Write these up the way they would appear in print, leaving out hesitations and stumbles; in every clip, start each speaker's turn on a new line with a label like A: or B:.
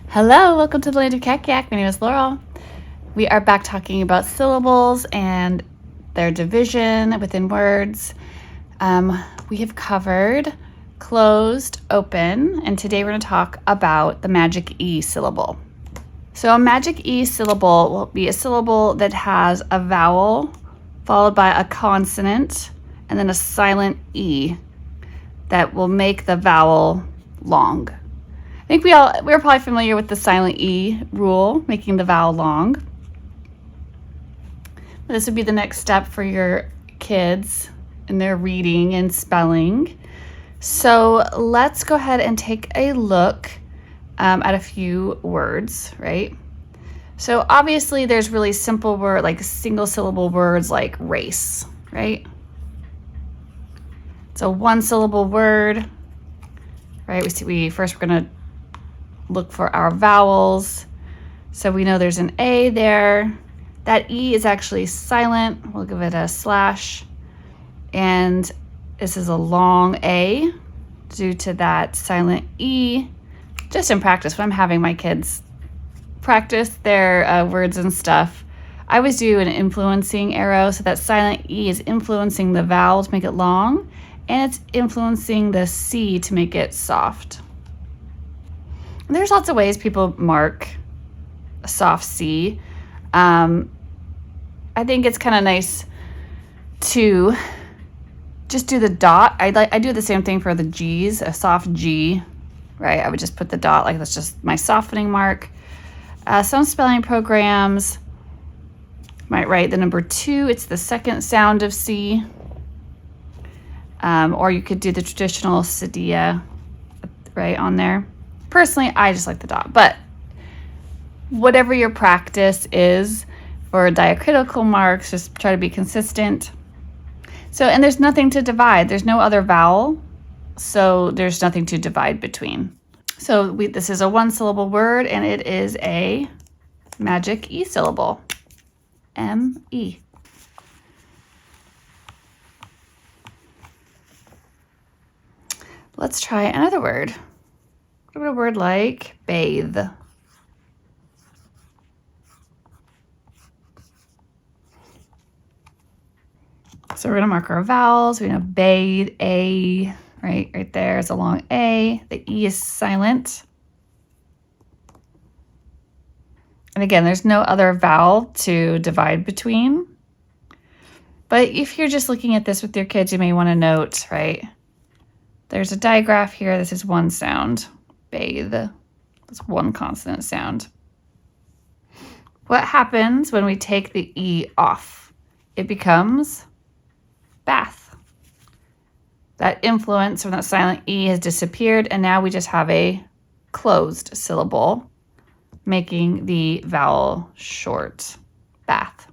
A: Hello, welcome to the land of Kakiak. My name is Laurel. We are back talking about syllables and their division within words. We have covered closed, open, and today we're going to talk about the magic E syllable. So a magic E syllable will be a syllable that has a vowel followed by a consonant and then a silent E that will make the vowel long. I think we're probably familiar with the silent E rule, making the vowel long. This would be the next step for your kids in their reading and spelling. So let's go ahead and take a look at a few words, right? So obviously there's really simple word, like single syllable words like race, right? It's a one syllable word, right? We're gonna look for our vowels. So we know there's an A there. That E is actually silent. We'll give it a slash. And this is a long A due to that silent E. Just in practice, when I'm having my kids practice their words and stuff, I always do an influencing arrow. So that silent E is influencing the vowel to make it long, and it's influencing the C to make it soft. There's lots of ways people mark a soft C. I think it's kind of nice to just do the dot. I do the same thing for the G's, a soft G, right? I would just put the dot, like that's just my softening mark. Some spelling programs might write the number 2. It's the second sound of C. Or you could do the traditional Sadia right on there. Personally, I just like the dot, but whatever your practice is for diacritical marks, just try to be consistent. So, and there's nothing to divide. There's no other vowel, so there's nothing to divide between. So this is a one syllable word, and it is a magic E syllable, M-E. Let's try another word. What about a word like bathe? So we're going to mark our vowels. We're going to bathe, A, right there is a long A. The E is silent. And again, there's no other vowel to divide between. But if you're just looking at this with your kids, you may want to note, right? There's a digraph here. This is one sound, bathe. That's one consonant sound. What happens when we take the E off? It becomes bath. That influence from that silent E has disappeared, and now we just have a closed syllable, making the vowel short, bath.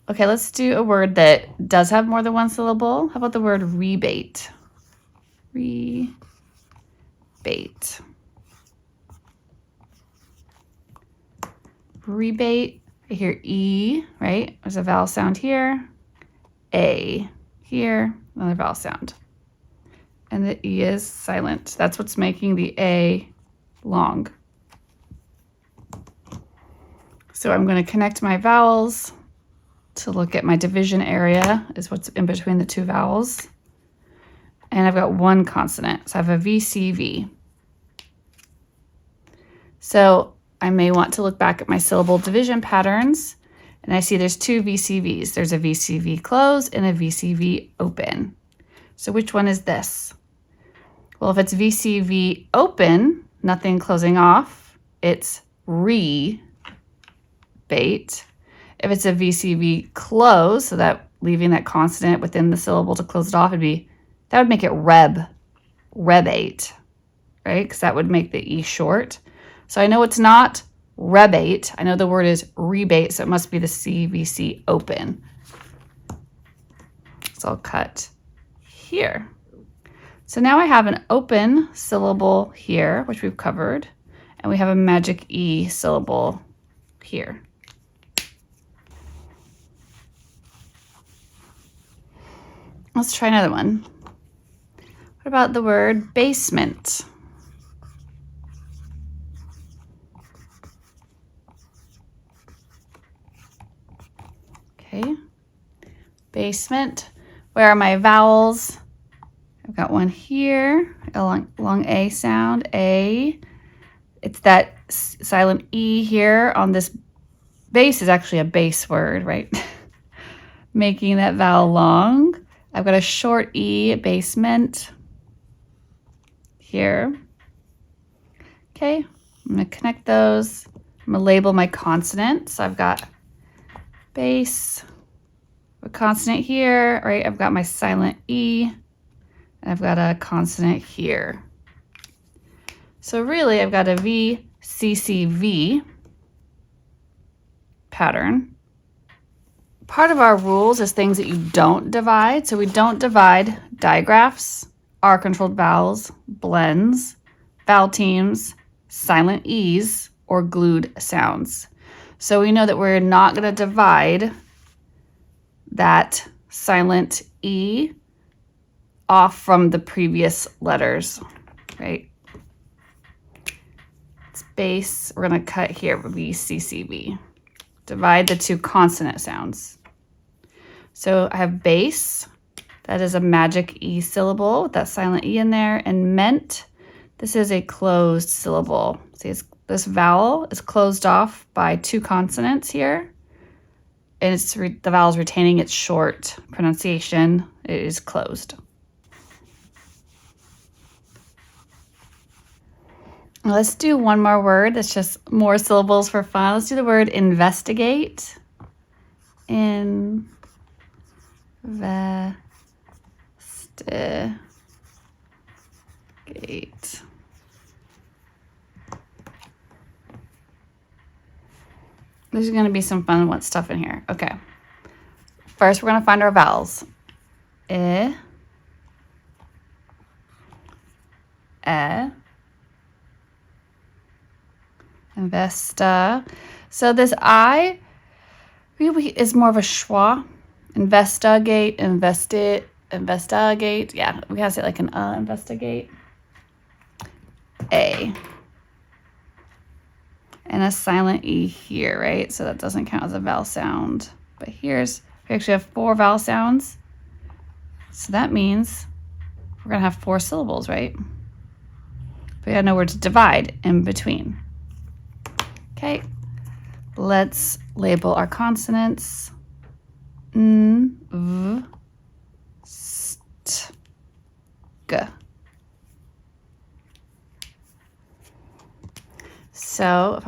A: Okay, let's do a word that does have more than one syllable. How about the word rebate? Rebate. Rebate, I hear E, right? There's a vowel sound here. A here, another vowel sound. And the E is silent. That's what's making the A long. So I'm going to connect my vowels to look at my division area, is what's in between the two vowels. And I've got one consonant, so I have a VCV. So I may want to look back at my syllable division patterns, and I see there's two VCVs. There's a VCV close and a VCV open. So which one is this? Well, if it's VCV open, nothing closing off, it's rebate. If it's a VCV close, so that leaving that consonant within the syllable to close it off, that would make it rebate, right? Because that would make the E short. So I know it's not rebate. I know the word is rebate, so it must be the CVC open. So I'll cut here. So now I have an open syllable here, which we've covered, and we have a magic E syllable here. Let's try another one. What about the word basement? Okay. Basement. Where are my vowels? I've got one here, a long A sound, A. It's that silent E here on this base is actually a base word, right? Making that vowel long. I've got a short E, basement, here. Okay, I'm gonna connect those. I'm gonna label my consonant. So I've got base, a consonant here, right? I've got my silent E, and I've got a consonant here. So really, I've got a V, C, C, V pattern. Part of our rules is things that you don't divide. So we don't divide digraphs, R-controlled vowels, blends, vowel teams, silent E's, or glued sounds. So we know that we're not going to divide that silent E off from the previous letters, right? It's base. We're going to cut here, V, C, C, V. Divide the two consonant sounds. So I have base. That is a magic E syllable with that silent E in there. And meant, this is a closed syllable. See, this vowel is closed off by two consonants here. And the vowel is retaining its short pronunciation. It is closed. Now let's do one more word. That's just more syllables for fun. Let's do the word investigate. Investigate. There's going to be some fun stuff in here. Okay. First, we're going to find our vowels. E, Investa. So this I really is more of a schwa. Investigate, investigate. Yeah, we gotta say like an investigate. A. And a silent E here, right? So that doesn't count as a vowel sound. But we actually have 4 vowel sounds. So that means we're gonna have 4 syllables, right? We gotta know where to divide in between. Okay, let's label our consonants. N, V, st, G. So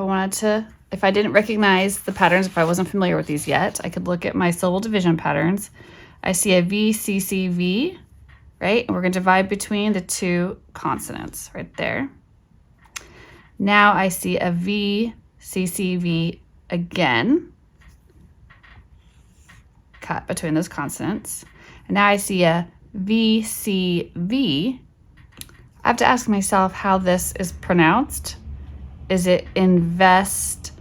A: if I didn't recognize the patterns, if I wasn't familiar with these yet, I could look at my syllable division patterns. I see a V, C, C, V, right? And we're gonna divide between the 2 consonants right there. Now I see a V, C, C, V again. Cut between those consonants. And now I see a V, C, V. I have to ask myself how this is pronounced. Is it invest?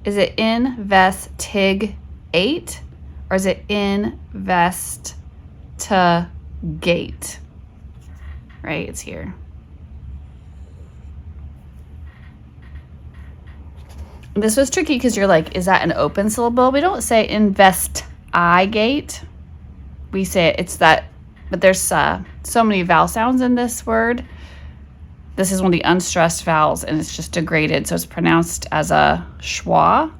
A: Is it invest tig 8? Or is it invest to gate? Right, it's here. This was tricky because you're like, is that an open syllable? We don't say investigate. We say it's that, but there's so many vowel sounds in this word. This is one of the unstressed vowels and it's just degraded. So it's pronounced as a schwa,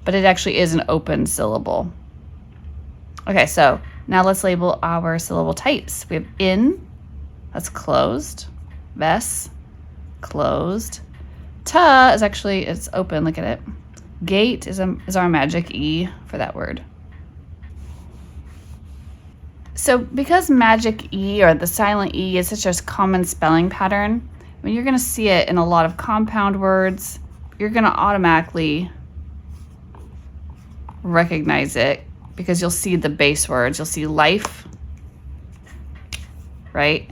A: but it actually is an open syllable. Okay, so now let's label our syllable types. We have in, that's closed. Ves, closed. Ta is actually, it's open, look at it. Gate is our magic E for that word. So because magic E or the silent E is such a common spelling pattern, when you're gonna see it in a lot of compound words, you're gonna automatically recognize it because you'll see the base words. You'll see life, right?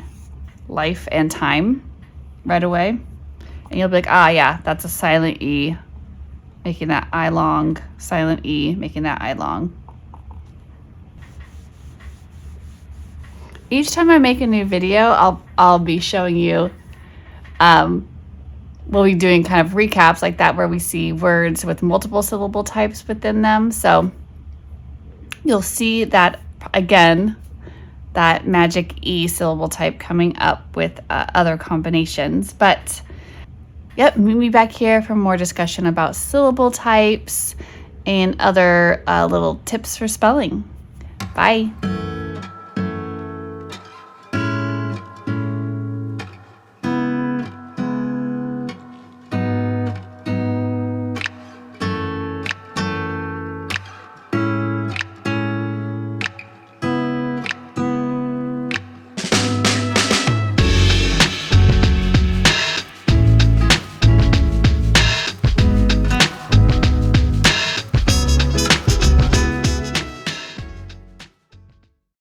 A: Life and time right away. And you'll be like, ah, yeah, that's a silent E, making that I long, silent E, making that I long. each time I make a new video, I'll be showing you, we'll be doing kind of recaps like that where we see words with multiple syllable types within them. So you'll see that again, that magic E syllable type coming up with other combinations. But yep, meet me back here for more discussion about syllable types and other little tips for spelling. Bye.